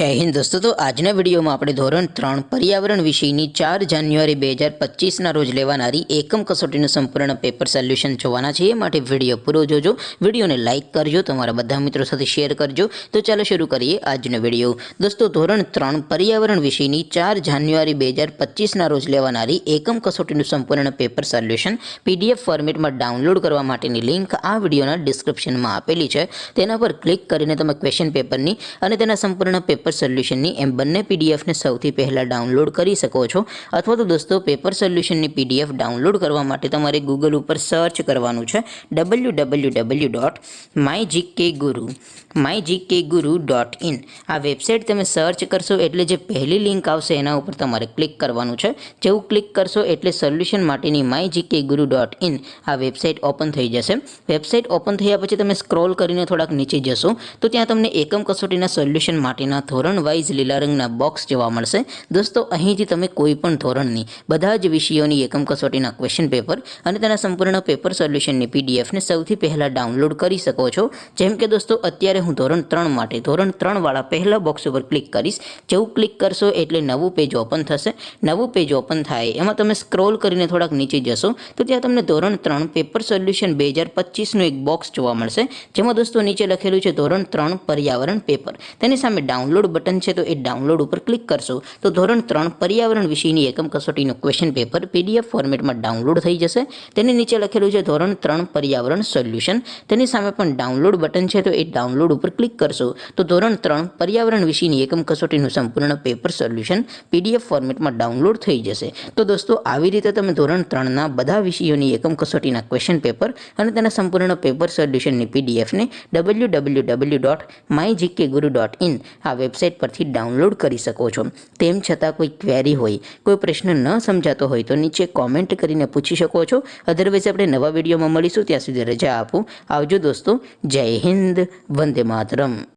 जय हिंद दोस्तों। तो आज वीडियो में આપણે ધોરણ 3 पर्यावरण વિષયની 4 જાન્યુઆરી 2025 રોજ લેવાનારી એકમ કસોટીનું સંપૂર્ણ પેપર સોલ્યુશન જોવાના છે। એ માટે વિડિયો પૂરો જોજો, વિડિયોને લાઈક કરજો, તમારા બધા મિત્રો સાથે શેર કરજો। તો ચાલો શરૂ કરીએ આજનો વિડિયો। દોસ્તો ધોરણ 3 पर्यावरण વિષયની 4 જાન્યુઆરી 2025 રોજ લેવાનારી એકમ કસોટીનું સંપૂર્ણ પેપર સોલ્યુશન પીડીએફ ફોર્મેટમાં ડાઉનલોડ કરવા માટેની લિંક આ વિડિયોના ડિસ્ક્રિપ્શનમાં આપેલી છે। તેના પર ક્લિક કરીને તમે ક્વેશ્ચન પેપરની અને તેના સંપૂર્ણ પેપર સોલ્યુશનની એમ બંને પીડીએફને સૌથી પહેલાં ડાઉનલોડ કરી શકો છો। અથવા તો દોસ્તો પેપર સોલ્યુશનની પીડીએફ ડાઉનલોડ કરવા માટે તમારે ગૂગલ ઉપર સર્ચ કરવાનું છે www.mygkguru.in। આ વેબસાઇટ તમે સર્ચ કરશો એટલે જે પહેલી લિંક આવશે એના ઉપર તમારે ક્લિક કરવાનું છે। જેવું ક્લિક કરશો એટલે સોલ્યુશન માટેની mygkguru.in આ વેબસાઇટ ઓપન થઈ જશે। વેબસાઇટ ઓપન થયા પછી તમે સ્ક્રોલ કરીને થોડાક નીચે જશો તો ત્યાં તમને એકમ કસોટીના સોલ્યુશન માટેના ધોરણ વાઇઝ લીલા રંગના બોક્સ જોવા મળશે। દોસ્તો અહીંથી તમે કોઈ પણ ધોરણની બધા જ વિષયોની એકમ કસોટીના ક્વેશ્ચન પેપર અને તેના સંપૂર્ણ પેપર સોલ્યુશનની પીડીએફને સૌથી પહેલાં ડાઉનલોડ કરી શકો છો। જેમ કે દોસ્તો અત્યારે હું ધોરણ 3 માટે ધોરણ 3 વાળા પહેલા બોક્સ ઉપર ક્લિક કરીશ। જેવું ક્લિક કરશો એટલે નવું પેજ ઓપન થશે। નવું પેજ ઓપન થાય એમાં તમે સ્ક્રોલ કરીને થોડાક નીચે જશો તો ત્યાં તમને ધોરણ 3 પેપર સોલ્યુશન 2025નું એક બોક્સ જોવા મળશે। જેમાં દોસ્તો નીચે લખેલું છે ધોરણ 3 पर्यावरण પેપર। તેની સામે ડાઉનલોડ બટન છે તો એ ડાઉનલોડ ઉપર ક્લિક કરશો તો ધોરણ 3 पर्यावरण વિષયની એકમ કસોટીનું ક્વેશ્ચન પેપર પીડીએફ ફોર્મેટમાં ડાઉનલોડ થઈ જશે। તેની નીચે લખેલું છે ધોરણ 3 पर्यावरण સોલ્યુશન। તેની સામે પણ ડાઉનલોડ બટન છે તો એ ડાઉનલોડ ઉપર ક્લિક કરશો તો ધોરણ 3 पर्यावरण વિષયની એકમ કસોટીનું સંપૂર્ણ પેપર સોલ્યુશન પીડીએફ ફોર્મેટમાં ડાઉનલોડ થઈ જશે। તો દોસ્તો આવી રીતે તમે ધોરણ 3ના બધા વિષયોની એકમ કસોટીના ક્વેશ્ચન પેપર અને તેના સંપૂર્ણ પેપર સોલ્યુશનની પીડીએફને www.mygkguru.in આ વેબસાઇટ પરથી ડાઉનલોડ કરી શકો છો। તેમ છતાં કોઈ ક્વેરી હોય, કોઈ પ્રશ્ન ન સમજાતો હોય તો નીચે કોમેન્ટ કરીને પૂછી શકો છો। અધરવાઇઝ આપણે નવા વિડીયોમાં મળીશું, ત્યાં સુધી રજા આપો। આવજો દોસ્તો। જય હિન્દ, વંદે માતરમ।